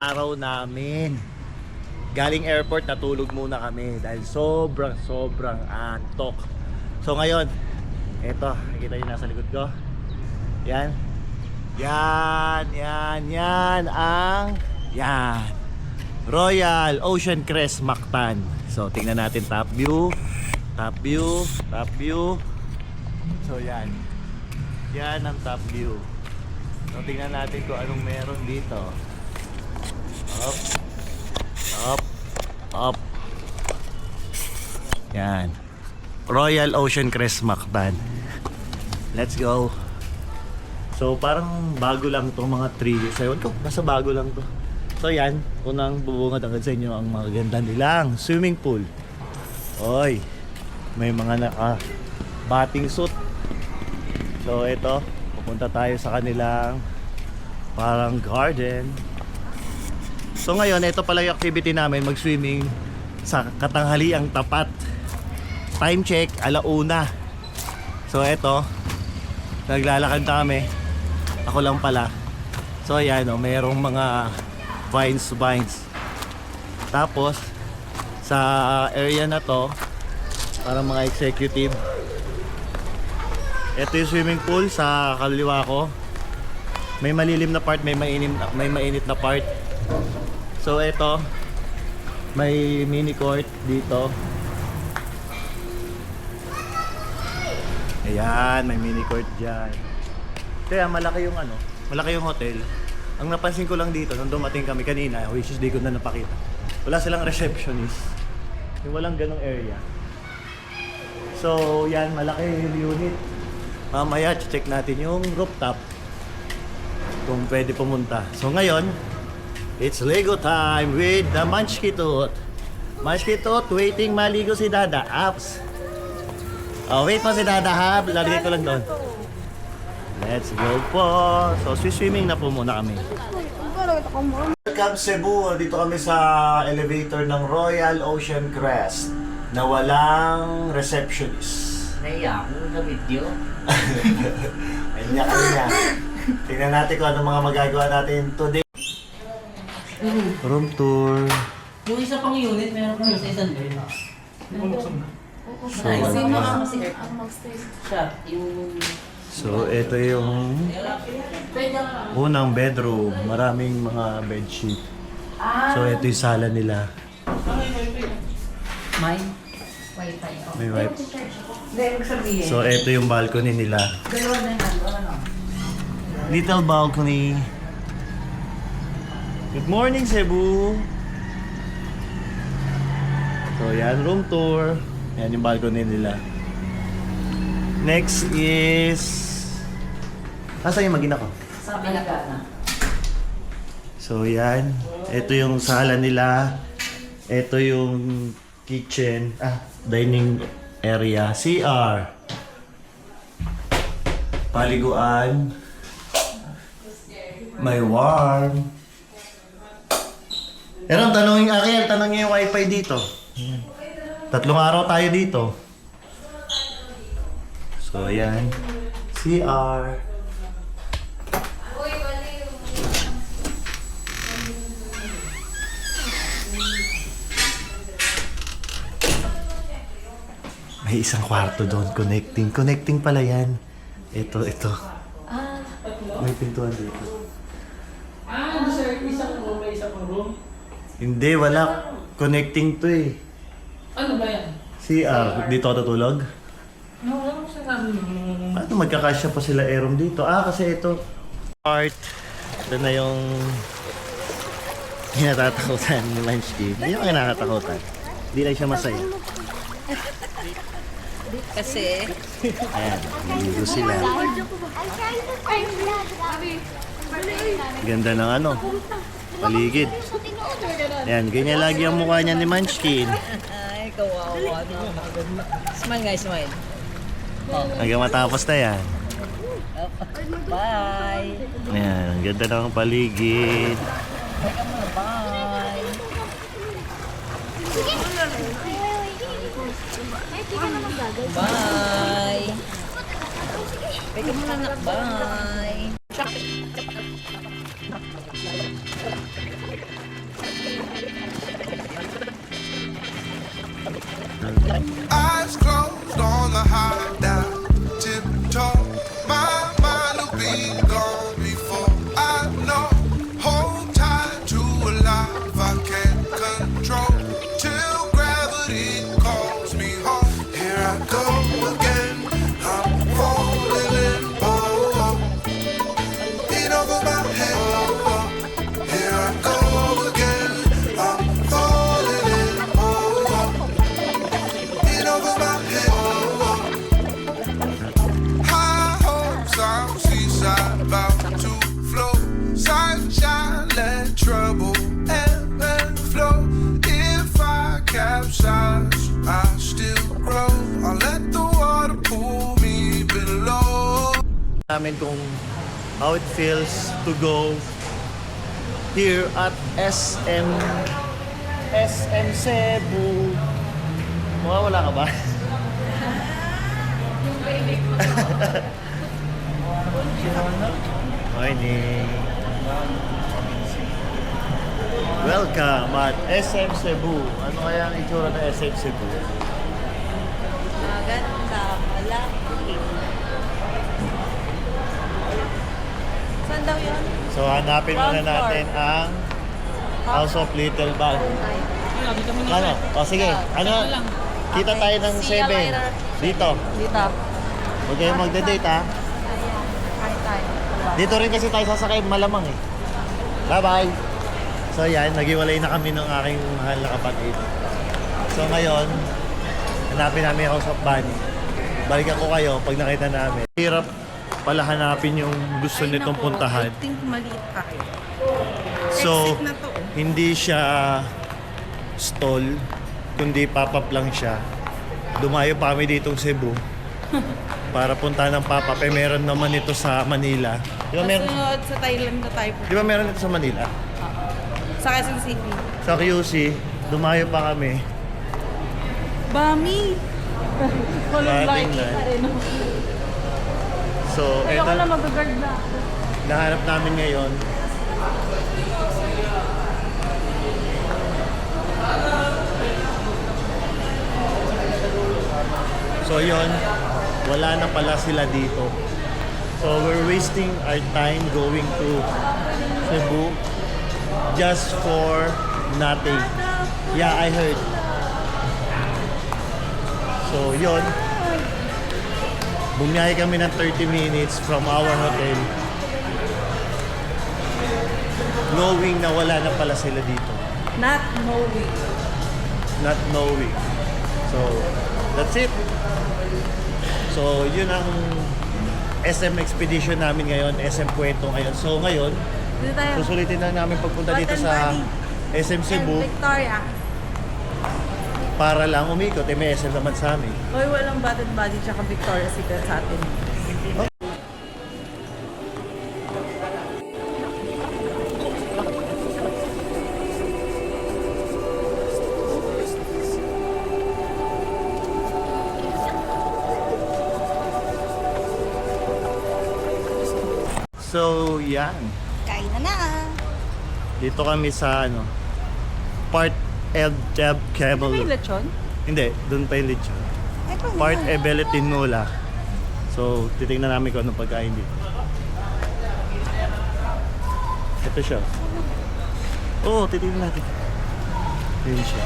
Araw namin. Galing airport, natulog muna kami dahil sobrang antok. So ngayon, eto, nakikita nyo nasa likod ko. Yan. Yan. Royal Ocean Crest Mactan. So tingnan natin top view. So yan. Yan ang top view. So tingnan natin kung anong meron dito. Up. Yan. Royal Ocean Crest Mactan. Let's go. So parang bago lang to, mga 3 years. Ewan ko, basta bago lang to. So yan, unang bubungad agad sa inyo ang mga ganda nilang swimming pool. Oy, may mga naka bathing suit. So ito, pupunta tayo sa kanilang parang garden. So ngayon, ito pala yung activity namin, mag-swimming sa katanghaliang tapat. Time check, 1:00. So ito, naglalakad na kami. Ako lang pala. So ayan, mayroong mga vines. Tapos, sa area na to, parang mga executive. Ito yung swimming pool sa kaliwa ko. May malilim na part, may mainit na part. So ito, may mini court dito. Ayan, may mini court dyan. Kaya malaki yung hotel. Ang napansin ko lang dito, nung dumating kami kanina, which is di ko na napakita, wala silang receptionist. Yung walang ganong area. So yan, malaki yung unit. Mamaya, check natin yung rooftop kung pwede pumunta. So ngayon, it's Lego time with the Manchkitot. Manchkitot, waiting maligo si Dada. Apps. Oh, wait pa si Dada ha. Lalagay ko lang doon. Let's go po. So, swimming na po muna kami. Welcome Cebu. Dito kami sa elevator ng Royal Ocean Crest na walang receptionist. Naiya ako sa video. Kanya. Tingnan natin kung ano mga magagawa natin today. Room tour. Yung isa pang unit, meron kami sa isang bed. Sino ang mag-stay? Siya, yung... So, ito yung unang bedroom. Maraming mga bedsheet. So, ito yung sala nila. May? Wi-Fi. May wifi. Hindi, magsabihin. So, ito yung balcony nila. Dalawa na yan, ano? Little balcony. Good morning, Cebu! So, yan, room tour. Yan yung balcony nila. Next is... Nasaan yung mag-ina ko? Sa Pilagana. So, yan. Ito yung sala nila. Ito yung kitchen. Dining area. CR. Paliguan. May warm. Pero tanongin yung wifi dito. 3 araw tayo dito. So, ayan. CR. May isang kwarto doon. Connecting pala yan. Ito. May pintuan dito. Sir, isang room, may isang room? Hindi, wala. Connecting to eh. Ano ba yan? CR. Dito ako tutulog? No, wala ko sa kami. Paano magkakasya pa sila Aerom dito? Kasi ito. Art. Ito na yung kinatatakutan ni Manchkin. Hindi yung kinatatakutan. Hindi lang siya masaya. Kasi... Ayan. Niligo sila. Ganda ng paligid. Ayan. Ganyan lagi ang mukha niya ni Manchkin. Ay, kawawa. Smile guys, smile. Hanggang matapos na yan. Bye! Ayan. Ang ganda ng paligid. Bye! Bye! Pwede mo na, bye! Eyes closed on the high down, tiptoe. My mind will be gone before I know. Hold tight to a life I can't control. Till gravity calls me home. Here I go again. I'm falling in. Oh, oh. In over my head. Oh, oh. Here I go again. I'm falling in. Oh, oh. In over my head. Oh, oh. High hopes I'm seaside about to flow. Sunshine let trouble ebb and flow. If I capsize, I still grow. I'll let the water pull me below. Namin kung how it feels to go here at SM Cebu. Wala ka ba? Morning. Welcome at SM Cebu. Ano kaya ang itsura ng SM Cebu? Maganda, malaki. Saan daw yun? So hanapin muna natin ang House of Little Bag. Ano? O sige, ano? Kita tayo ng See you 7. later. Dito. Dito. Huwag kayong magde-date ha. Kain tayo. Dito rin kasi tayo sasakay, malamang eh. Bye-bye! So yan, naghiwalay na kami ng aking mahal na kapatid. So ngayon, hanapin namin yung House of Bunny. Balikan ko kayo pag nakita namin. Hirap pala hanapin yung gusto nitong puntahan. I think maliit ka. So, Exit na to. hindi siya stall, kundi pop-up lang siya. Dumayo pa kami ditong Cebu para punta ng pop-up. Eh, meron naman ito sa Manila. Di ba meron, Kasunod sa Thailand na tayo po. di ba meron ito sa Manila? Sa Quezon City. Sa QC, dumayo pa kami. Bami! Walang Dating like na. kita eh, no? So, Kaya ito, ko na mag-guard na ako. nahanap namin ngayon. So yun, wala na pala sila dito. So we're wasting our time going to Cebu just for nothing. Yeah, I heard. So yun, bumiyahe kami ng 30 minutes from our hotel knowing na wala na pala sila dito. Not knowing. Not knowing. So, that's it. So, yun ang SM expedition namin ngayon, SM Puerto ngayon. So, ngayon, Dito tayo. susulitin na namin pagpunta dito Cotton sa Valley. SM Cebu And Victoria. para lang umikot. Eh, may SM naman sa amin. Hoy, walang Baton Body tsaka Victoria's Secret sa atin. So, yan. Kain na na. Dito kami sa ano, Part El Jeb May Cable. lechon? Hindi, doon pa yung lechon. Ay, paano Part na? Ebeletinula. So, titingnan namin kung anong pagkain dito. Ito siya. Oo, titingnan natin. Yun siya.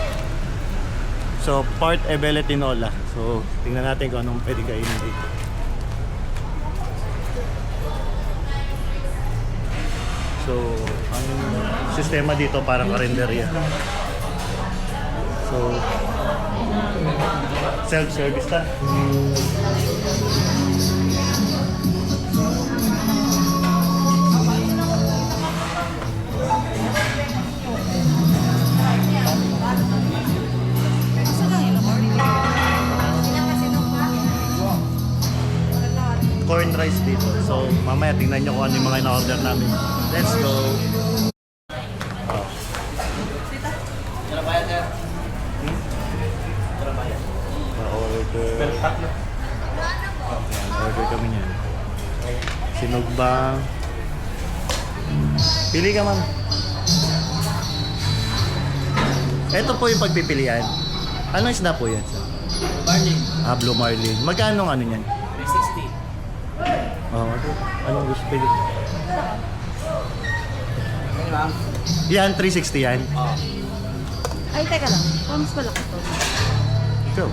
So, Part Ebeletinola. So, tingnan natin kung anong pwede kainin dito. So, ang sistema dito parang karinderya. So, self-service ta. Corn rice dito. So, mamaya tingnan nyo kung ano yung mga in-order namin. Let's go! Oh. Pa-order. Order kami niyan. Sinugbang. Pili ka, ma'am. Ito po yung pagpipilian. Ano isda po yan, sir? Barley. Blue marlin. Magkano ang ano niyan? 360. Oh, anong gusto pili? Ano ma'am? Yan, 360 yan. Ay, teka lang. Oh, mas malaki to. Ikaw.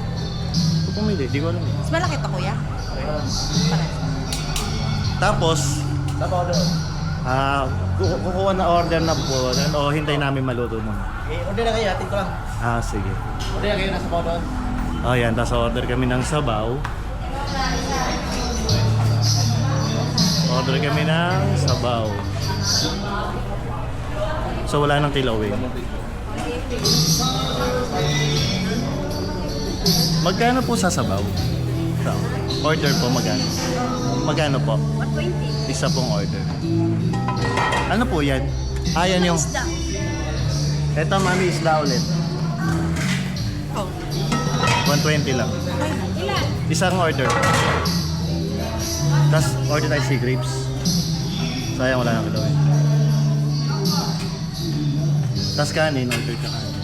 Ito pumili, di ko alam eh. Mas malaki to, kuya. Parehas. Tapos, Sabaw doon. kukuha na order na po. O hintay namin maluto muna. Order na kayo, atin ko lang. Sige. Order na kayo, nasa sabaw doon. Oh, yan. Tapos order kami ng sabaw. Order kami ng sabaw. So, wala nang kilawin. Magkano po sa sabaw? So, order po magkano? Magkano po? 120. Isa pong order. Ano po yan? Yan yung... Isda. Eto, mami, isda ulit. Oh. 120 lang. Ilan? Isang order. Tapos order tayo sea grapes. Sayang wala nang kilawin. Tapos kanin, order ka kanin.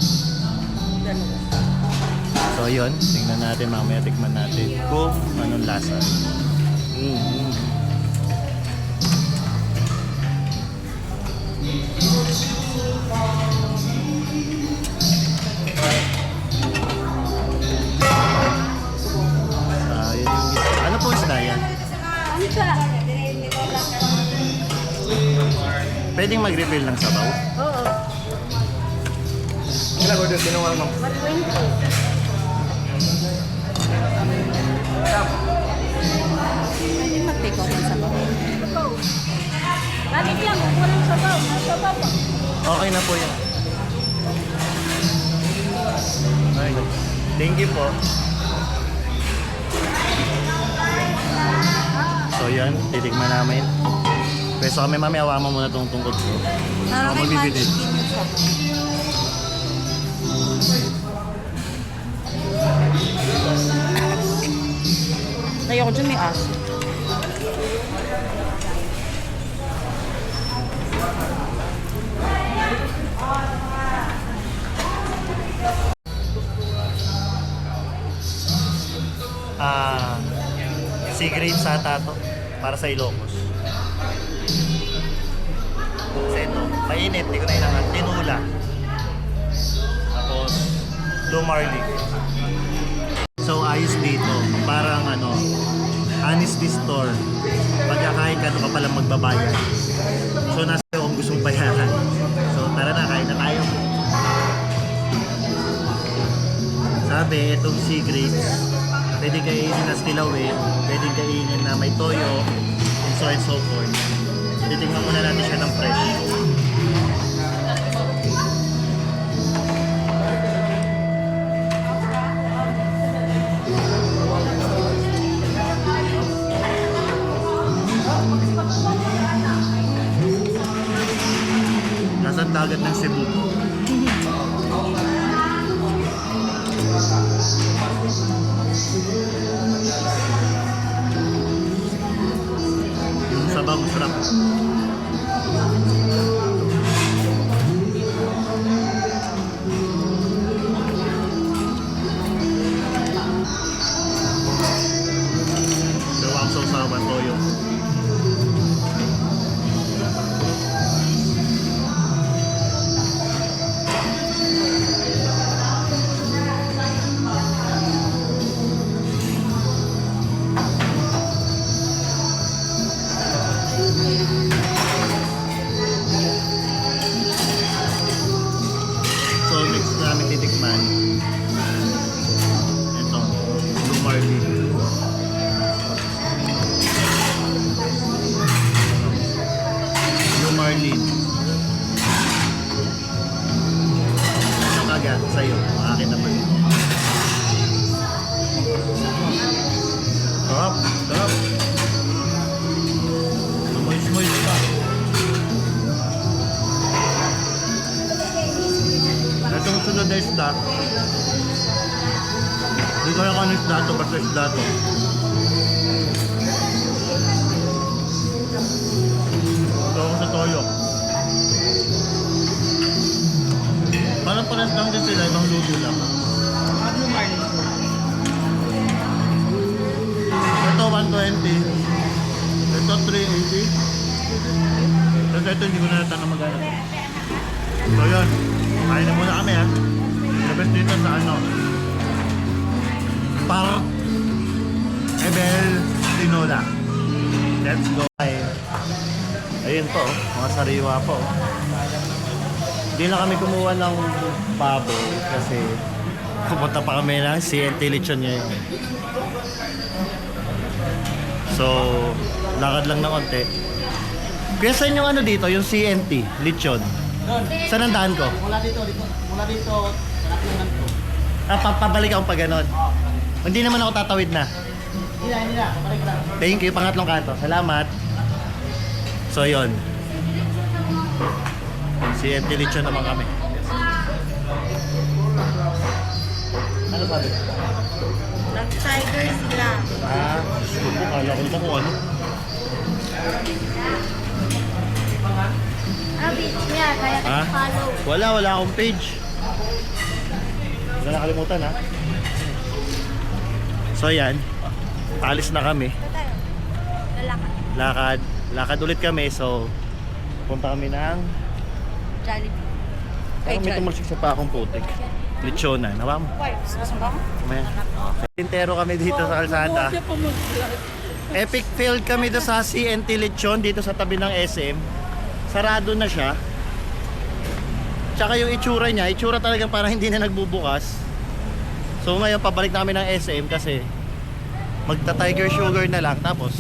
So yun, tingnan natin mamaya, tikman natin kung anong lasa. Yun yung... Ano po isda yan? Ano siya? Pwedeng mag-refill ng sabaw? Oo. Ilang order, kinuha ma'am. 120. Pwede mag-take out ng sabaw. Bakit yan? Walang sabaw. Sabaw pa. Okay na po yan. Okay. Thank you po. So yan, titikman namin. Pwesto kami mami, hawakan mo muna itong tungkod ko. Ako magbibili. Ayoko dyan may aso. Sea grapes ata to. Para sa Ilocos. Kasi ito, mainit, hindi ko na inangat. Tinula. Tapos, blue marlin. So, ayos dito. Parang honesty store. Pagkakain ka, doon ka palang magbabayad. So, nasa iyo kung gustong bayaran. So, tara na, kain na tayo. Sabi, itong sea grapes, pwede kainin na stilawin, pwede kainin na may toyo, and so and so forth. Titingnan muna natin siya ng fresh. Nasa dagat ng Cebu. Yung sabaw masarap. Dalawang sausawan toyo. So next namin titikman ito, blue marlin. Blue marlin. Ano kagat sa'yo? Akin naman. Sarap, sarap. Moist-moist pa. Itong sunod na isda. Hindi ko alam kung ano isda ito, basta isda ito. Ito ako sa toyo. Parang pares lang din sila, ibang luto lang. Blue Marlin. Ito 120. Ito 380. Tapos ito hindi ko na natanong magkano. So yun, kain na muna kami ha. Labas dito sa ano. Par Ebel Tinola. Let's go. Ayun po, mga sariwa po. Hindi na kami kumuha ng pabo kasi pupunta pa kami ng CNT Lechon ngayon. So, lakad lang ng konti. Kaya saan yung ano dito, yung CNT Lechon? Saan ang daan ko? Mula dito, kanakinan ko. Pabalik akong pa ganon. Hindi naman ako tatawid na. Hindi na, pabalik lang. Thank you, pangatlong kanto. Salamat. So, yun. CNT Lechon naman kami. Ano sabi? Nag-tiger sila. Gusto ko, kala ko naman kung ano. Beach niya, kaya Ha? follow. Wala akong page. Wala nakalimutan ha. So yan, alis na kami. Ito tayo. Lalakad. Lakad ulit kami. So, punta kami ng Jollibee. parang may tumalsik sa pa akong putik. Lechonan. Nawa mo? May. Tintero kami dito sa kalsada. Epic failed kami doon sa CNT Lechon dito sa tabi ng SM. Sarado na siya. Tsaka yung itsura niya, itsura talagang parang hindi na nagbubukas. So ngayon pabalik na kami ng SM kasi magta-Tiger Sugar na lang tapos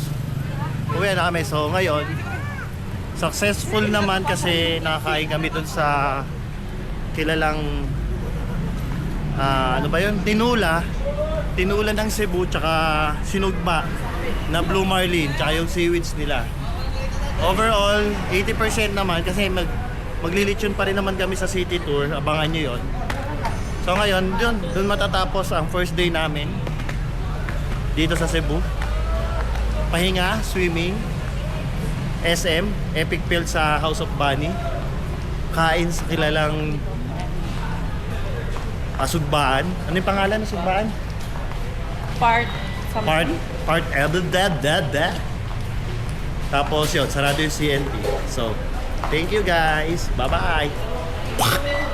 uwi na kami. So ngayon successful naman kasi nakakain kami dun sa kilalang ano ba yun? Tinula ng Cebu tsaka sinugba na Blue Marlin tsaka yung seaweeds nila. Overall 80% naman kasi maglilitsyon pa rin naman kami sa city tour. Abangan nyo yon. So ngayon dun matatapos ang first day namin dito sa Cebu. Pahinga, swimming, SM, Epic Field sa House of Bunny, kain sa kilalang sugbaan. Ano yung pangalan ng sugbaan? Part. Tapos yun, sarado yung CNT. So, thank you guys. Bye-bye.